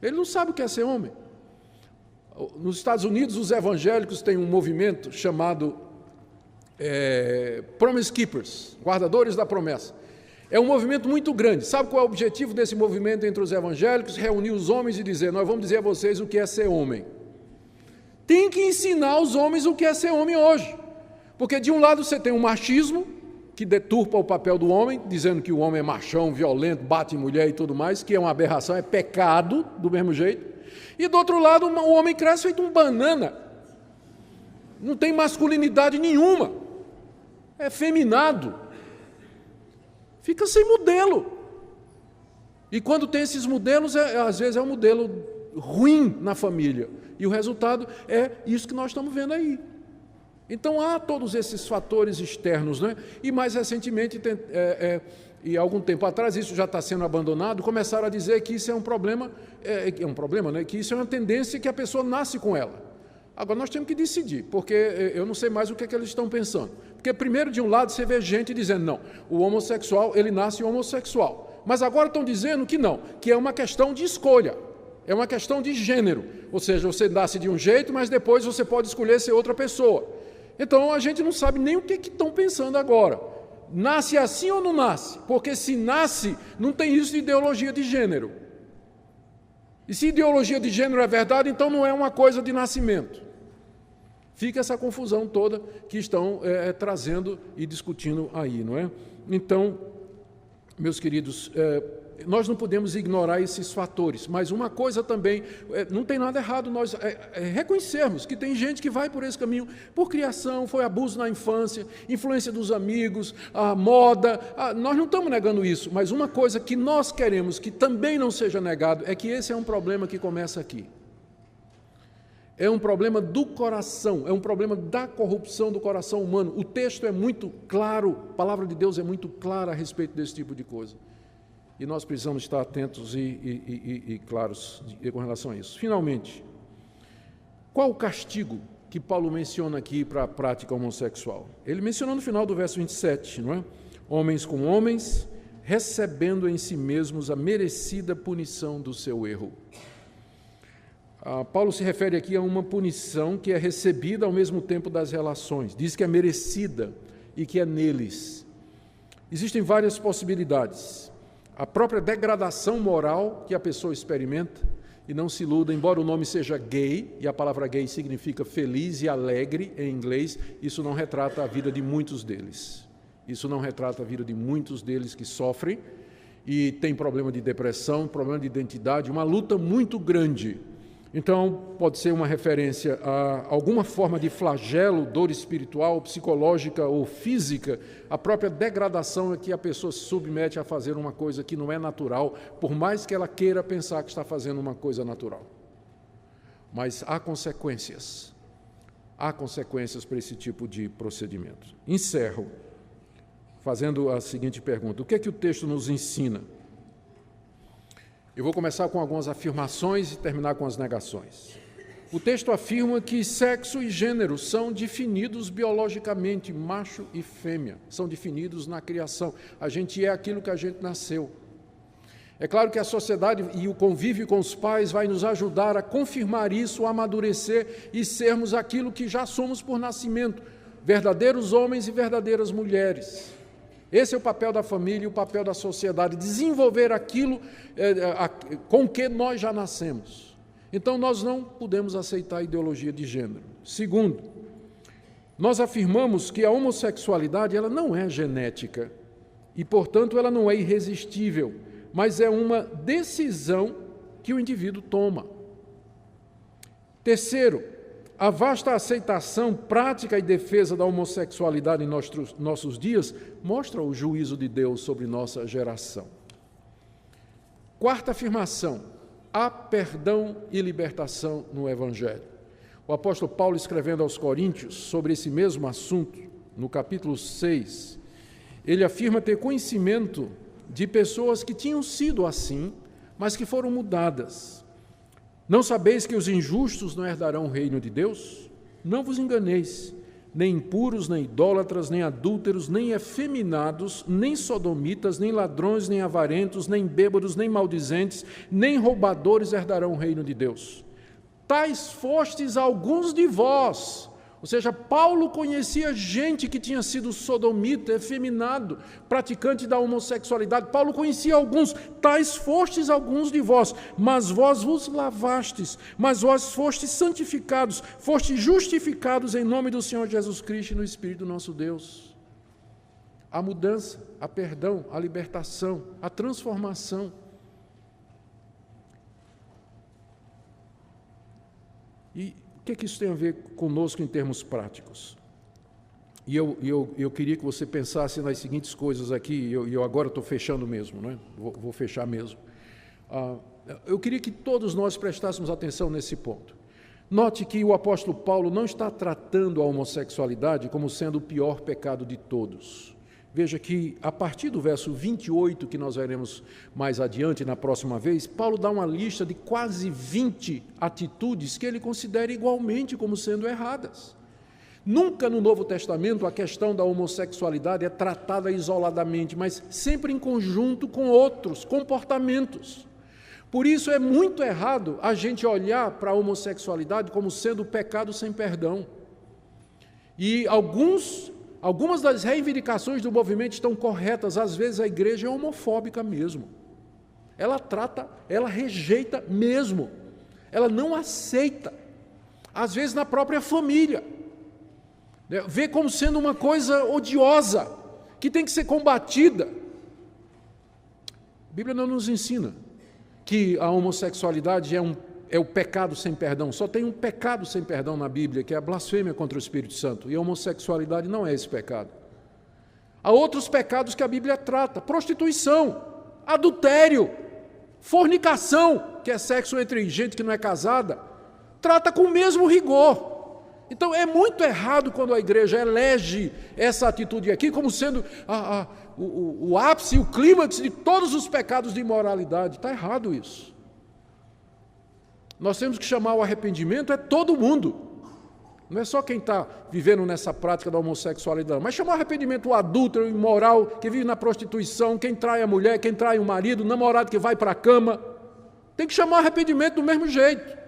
Ele não sabe o que é ser homem. Nos Estados Unidos, os evangélicos têm um movimento chamado Promise Keepers, guardadores da promessa. É um movimento muito grande. Sabe qual é o objetivo desse movimento entre os evangélicos? Reunir os homens e dizer, nós vamos dizer a vocês o que é ser homem. Tem que ensinar os homens o que é ser homem hoje. Porque de um lado você tem o machismo, que deturpa o papel do homem, dizendo que o homem é machão, violento, bate em mulher e tudo mais, que é uma aberração, é pecado do mesmo jeito. E do outro lado o homem cresce feito um banana. Não tem masculinidade nenhuma. É feminado. Fica sem modelo. E quando tem esses modelos, às vezes é um modelo ruim na família. E o resultado é isso que nós estamos vendo aí. Então, há todos esses fatores externos, né? E mais recentemente, e algum tempo atrás, isso já está sendo abandonado, começaram a dizer que isso é um problema, né? Que isso é uma tendência que a pessoa nasce com ela. Agora, nós temos que decidir, porque eu não sei mais o que é que eles estão pensando. Porque, primeiro, de um lado, você vê gente dizendo, não, o homossexual, ele nasce homossexual. Mas agora estão dizendo que não, que é uma questão de escolha. É uma questão de gênero, ou seja, você nasce de um jeito, mas depois você pode escolher ser outra pessoa. Então, a gente não sabe nem o que estão pensando agora. Nasce assim ou não nasce? Porque se nasce, não tem isso de ideologia de gênero. E se ideologia de gênero é verdade, então não é uma coisa de nascimento. Fica essa confusão toda que estão trazendo e discutindo aí, não é? Então, meus queridos, nós não podemos ignorar esses fatores, mas uma coisa também, não tem nada errado nós reconhecermos que tem gente que vai por esse caminho, por criação, foi abuso na infância, influência dos amigos, a moda, nós não estamos negando isso, mas uma coisa que nós queremos que também não seja negado é que esse é um problema que começa aqui. É um problema do coração, é um problema da corrupção do coração humano. O texto é muito claro, a palavra de Deus é muito clara a respeito desse tipo de coisa. E nós precisamos estar atentos e claros com relação a isso. Finalmente, qual o castigo que Paulo menciona aqui para a prática homossexual? Ele mencionou no final do verso 27, não é? Homens com homens, recebendo em si mesmos a merecida punição do seu erro. Paulo se refere aqui a uma punição que é recebida ao mesmo tempo das relações. Diz que é merecida e que é neles. Existem várias possibilidades. A própria degradação moral que a pessoa experimenta, e não se iluda, embora o nome seja gay, e a palavra gay significa feliz e alegre em inglês, isso não retrata a vida de muitos deles. Isso não retrata a vida de muitos deles que sofrem e têm problema de depressão, problema de identidade, uma luta muito grande. Então, pode ser uma referência a alguma forma de flagelo, dor espiritual, psicológica ou física, a própria degradação é que a pessoa se submete a fazer uma coisa que não é natural, por mais que ela queira pensar que está fazendo uma coisa natural. Mas há consequências para esse tipo de procedimento. Encerro fazendo a seguinte pergunta: o que é que o texto nos ensina? Eu vou começar com algumas afirmações e terminar com as negações. O texto afirma que sexo e gênero são definidos biologicamente, macho e fêmea, são definidos na criação. A gente é aquilo que a gente nasceu. É claro que a sociedade e o convívio com os pais vai nos ajudar a confirmar isso, a amadurecer e sermos aquilo que já somos por nascimento, verdadeiros homens e verdadeiras mulheres. Esse é o papel da família e o papel da sociedade, desenvolver aquilo com que nós já nascemos. Então, nós não podemos aceitar a ideologia de gênero. Segundo, nós afirmamos que a homossexualidade ela não é genética e, portanto, ela não é irresistível, mas é uma decisão que o indivíduo toma. Terceiro, a vasta aceitação, prática e defesa da homossexualidade em nossos dias mostra o juízo de Deus sobre nossa geração. Quarta afirmação, há perdão e libertação no Evangelho. O apóstolo Paulo, escrevendo aos Coríntios sobre esse mesmo assunto, no capítulo 6, ele afirma ter conhecimento de pessoas que tinham sido assim, mas que foram mudadas. Não sabeis que os injustos não herdarão o reino de Deus? Não vos enganeis, nem impuros, nem idólatras, nem adúlteros, nem efeminados, nem sodomitas, nem ladrões, nem avarentos, nem bêbados, nem maldizentes, nem roubadores herdarão o reino de Deus. Tais fostes alguns de vós. Ou seja, Paulo conhecia gente que tinha sido sodomita, efeminado, praticante da homossexualidade. Paulo conhecia alguns, tais fostes alguns de vós, mas vós vos lavastes, mas vós fostes santificados, fostes justificados em nome do Senhor Jesus Cristo e no Espírito do nosso Deus. A mudança, a perdão, a libertação, a transformação. E o que isso tem a ver conosco em termos práticos? E eu queria que você pensasse nas seguintes coisas aqui, e eu agora estou fechando mesmo, né? Vou fechar mesmo. Eu queria que todos nós prestássemos atenção nesse ponto. Note que o apóstolo Paulo não está tratando a homossexualidade como sendo o pior pecado de todos. Veja que, a partir do verso 28, que nós veremos mais adiante, na próxima vez, Paulo dá uma lista de quase 20 atitudes que ele considera igualmente como sendo erradas. Nunca no Novo Testamento a questão da homossexualidade é tratada isoladamente, mas sempre em conjunto com outros comportamentos. Por isso é muito errado a gente olhar para a homossexualidade como sendo pecado sem perdão. E algumas das reivindicações do movimento estão corretas, às vezes a igreja é homofóbica mesmo. Ela rejeita mesmo, ela não aceita, às vezes na própria família, vê como sendo uma coisa odiosa, que tem que ser combatida. A Bíblia não nos ensina que a homossexualidade é o pecado sem perdão. Só tem um pecado sem perdão na Bíblia, que é a blasfêmia contra o Espírito Santo. E a homossexualidade não é esse pecado. Há outros pecados que a Bíblia trata. Prostituição, adultério, fornicação, que é sexo entre gente que não é casada, trata com o mesmo rigor. Então é muito errado quando a igreja elege essa atitude aqui como sendo o ápice, o clímax de todos os pecados de imoralidade. Está errado isso. Nós temos que chamar o arrependimento todo mundo. Não é só quem está vivendo nessa prática da homossexualidade, mas chamar o arrependimento o adúltero, o imoral, que vive na prostituição, quem trai a mulher, quem trai o marido, o namorado que vai para a cama. Tem que chamar o arrependimento do mesmo jeito.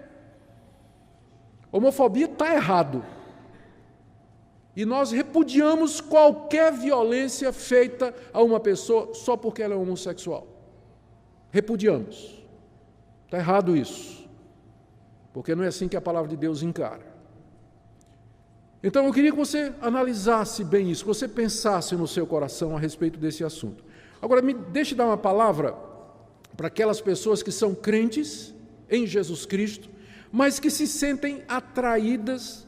Homofobia está errado. E nós repudiamos qualquer violência feita a uma pessoa só porque ela é homossexual. Repudiamos. Está errado isso. Porque não é assim que a palavra de Deus encara. Então eu queria que você analisasse bem isso, que você pensasse no seu coração a respeito desse assunto. Agora, me deixe dar uma palavra para aquelas pessoas que são crentes em Jesus Cristo, mas que se sentem atraídas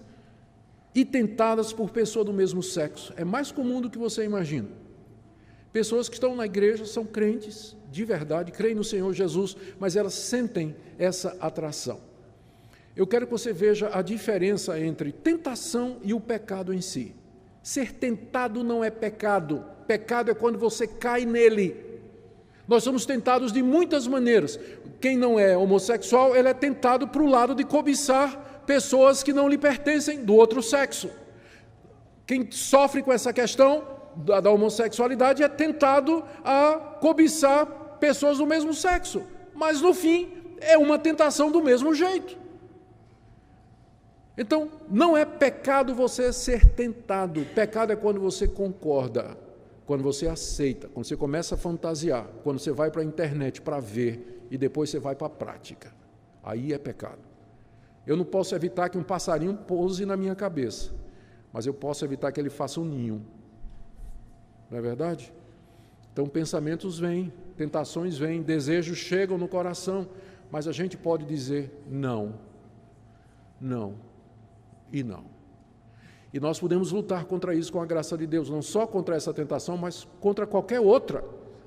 e tentadas por pessoa do mesmo sexo. É mais comum do que você imagina. Pessoas que estão na igreja, são crentes, de verdade, creem no Senhor Jesus, mas elas sentem essa atração. Eu quero que você veja a diferença entre tentação e o pecado em si. Ser tentado não é pecado. Pecado é quando você cai nele. Nós somos tentados de muitas maneiras. Quem não é homossexual, ele é tentado para o lado de cobiçar pessoas que não lhe pertencem do outro sexo. Quem sofre com essa questão da homossexualidade é tentado a cobiçar pessoas do mesmo sexo, mas no fim é uma tentação do mesmo jeito. Então, não é pecado você ser tentado. Pecado é quando você concorda, quando você aceita, quando você começa a fantasiar, quando você vai para a internet para ver e depois você vai para a prática. Aí é pecado. Eu não posso evitar que um passarinho pouse na minha cabeça, mas eu posso evitar que ele faça um ninho. Não é verdade? Então, pensamentos vêm, tentações vêm, desejos chegam no coração, mas a gente pode dizer não, não e não. E nós podemos lutar contra isso com a graça de Deus, não só contra essa tentação, mas contra qualquer outra.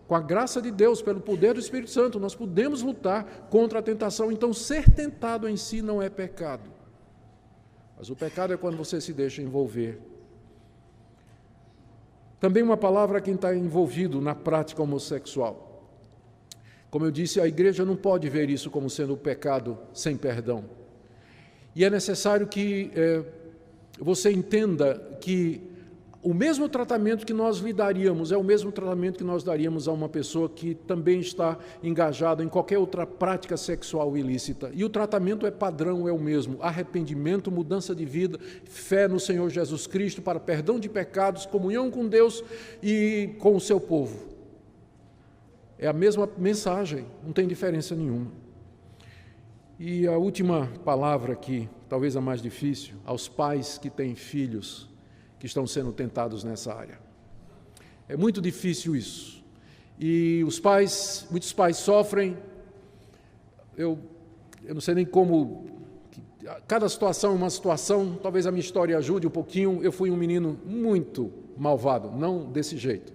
Com a graça de Deus, pelo poder do Espírito Santo, nós podemos lutar contra a tentação. Então, ser tentado em si não é pecado. Mas o pecado é quando você se deixa envolver. Também uma palavra a quem está envolvido na prática homossexual. Como eu disse, a igreja não pode ver isso como sendo pecado sem perdão. E é necessário que você entenda que o mesmo tratamento que nós lhe daríamos é o mesmo tratamento que nós daríamos a uma pessoa que também está engajada em qualquer outra prática sexual ilícita. E o tratamento é padrão, é o mesmo: arrependimento, mudança de vida, fé no Senhor Jesus Cristo para perdão de pecados, comunhão com Deus e com o seu povo. É a mesma mensagem, não tem diferença nenhuma. E a última palavra aqui, talvez a mais difícil, aos pais que têm filhos que estão sendo tentados nessa área. É muito difícil isso. E muitos pais sofrem. Eu não sei nem como, cada situação é uma situação, talvez a minha história ajude um pouquinho. Eu fui um menino muito malvado, não desse jeito,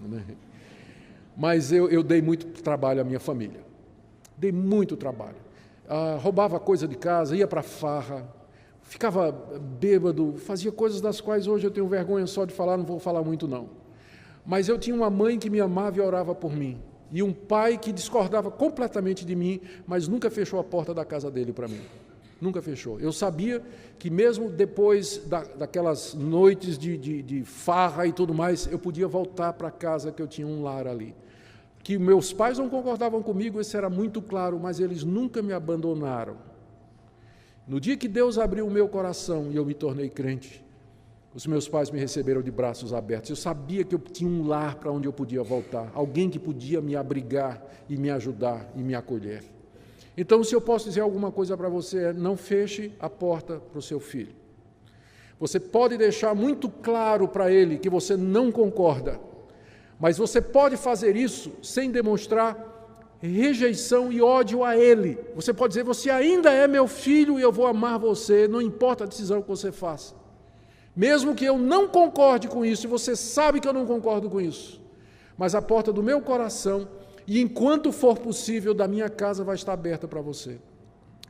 né? Mas eu dei muito trabalho à minha família. Dei muito trabalho. Roubava coisa de casa, ia para farra, ficava bêbado, fazia coisas das quais hoje eu tenho vergonha só de falar, não vou falar muito não. Mas eu tinha uma mãe que me amava e orava por mim, e um pai que discordava completamente de mim, mas nunca fechou a porta da casa dele para mim. Nunca fechou. Eu sabia que mesmo depois daquelas noites de farra e tudo mais, eu podia voltar para casa, que eu tinha um lar ali. Que meus pais não concordavam comigo, isso era muito claro, mas eles nunca me abandonaram. No dia que Deus abriu o meu coração e eu me tornei crente, os meus pais me receberam de braços abertos. Eu sabia que eu tinha um lar para onde eu podia voltar, alguém que podia me abrigar e me ajudar e me acolher. Então, se eu posso dizer alguma coisa para você, não feche a porta para o seu filho. Você pode deixar muito claro para ele que você não concorda, mas você pode fazer isso sem demonstrar rejeição e ódio a ele. Você pode dizer: você ainda é meu filho e eu vou amar você, não importa a decisão que você faça. Mesmo que eu não concorde com isso, e você sabe que eu não concordo com isso, mas a porta do meu coração, e enquanto for possível, da minha casa vai estar aberta para você.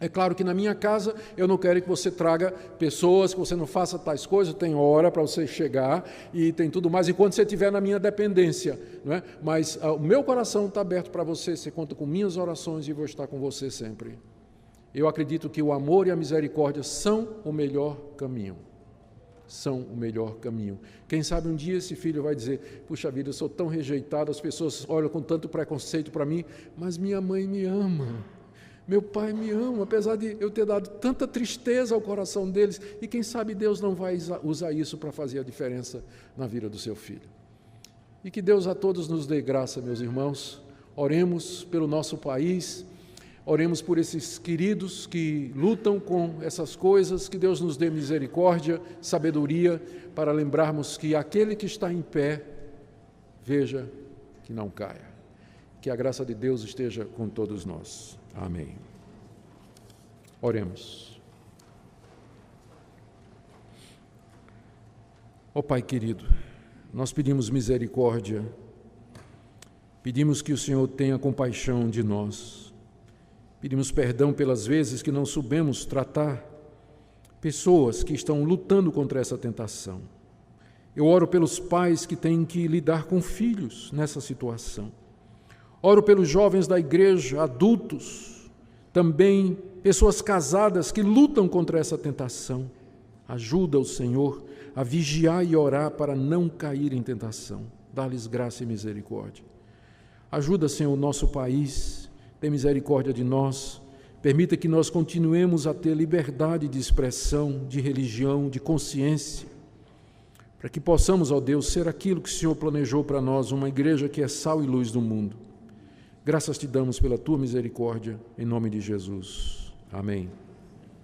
É claro que na minha casa eu não quero que você traga pessoas, que você não faça tais coisas, tem hora para você chegar e tem tudo mais, enquanto você estiver na minha dependência, não é? Mas o meu coração está aberto para você, você conta com minhas orações e vou estar com você sempre. Eu acredito que o amor e a misericórdia são o melhor caminho. São o melhor caminho. Quem sabe um dia esse filho vai dizer: puxa vida, eu sou tão rejeitado, as pessoas olham com tanto preconceito para mim, mas minha mãe me ama. Meu pai me ama, apesar de eu ter dado tanta tristeza ao coração deles, e quem sabe Deus não vai usar isso para fazer a diferença na vida do seu filho. E que Deus a todos nos dê graça, meus irmãos. Oremos pelo nosso país, oremos por esses queridos que lutam com essas coisas, que Deus nos dê misericórdia, sabedoria, para lembrarmos que aquele que está em pé, veja que não caia. Que a graça de Deus esteja com todos nós. Amém. Oremos. Ó Pai querido, nós pedimos misericórdia, pedimos que o Senhor tenha compaixão de nós, pedimos perdão pelas vezes que não soubemos tratar pessoas que estão lutando contra essa tentação. Eu oro pelos pais que têm que lidar com filhos nessa situação. Oro pelos jovens da igreja, adultos, também pessoas casadas que lutam contra essa tentação. Ajuda o Senhor a vigiar e orar para não cair em tentação. Dá-lhes graça e misericórdia. Ajuda, Senhor, o nosso país, tem misericórdia de nós, permita que nós continuemos a ter liberdade de expressão, de religião, de consciência, para que possamos, ó Deus, ser aquilo que o Senhor planejou para nós, uma igreja que é sal e luz do mundo. Graças te damos pela tua misericórdia, em nome de Jesus. Amém.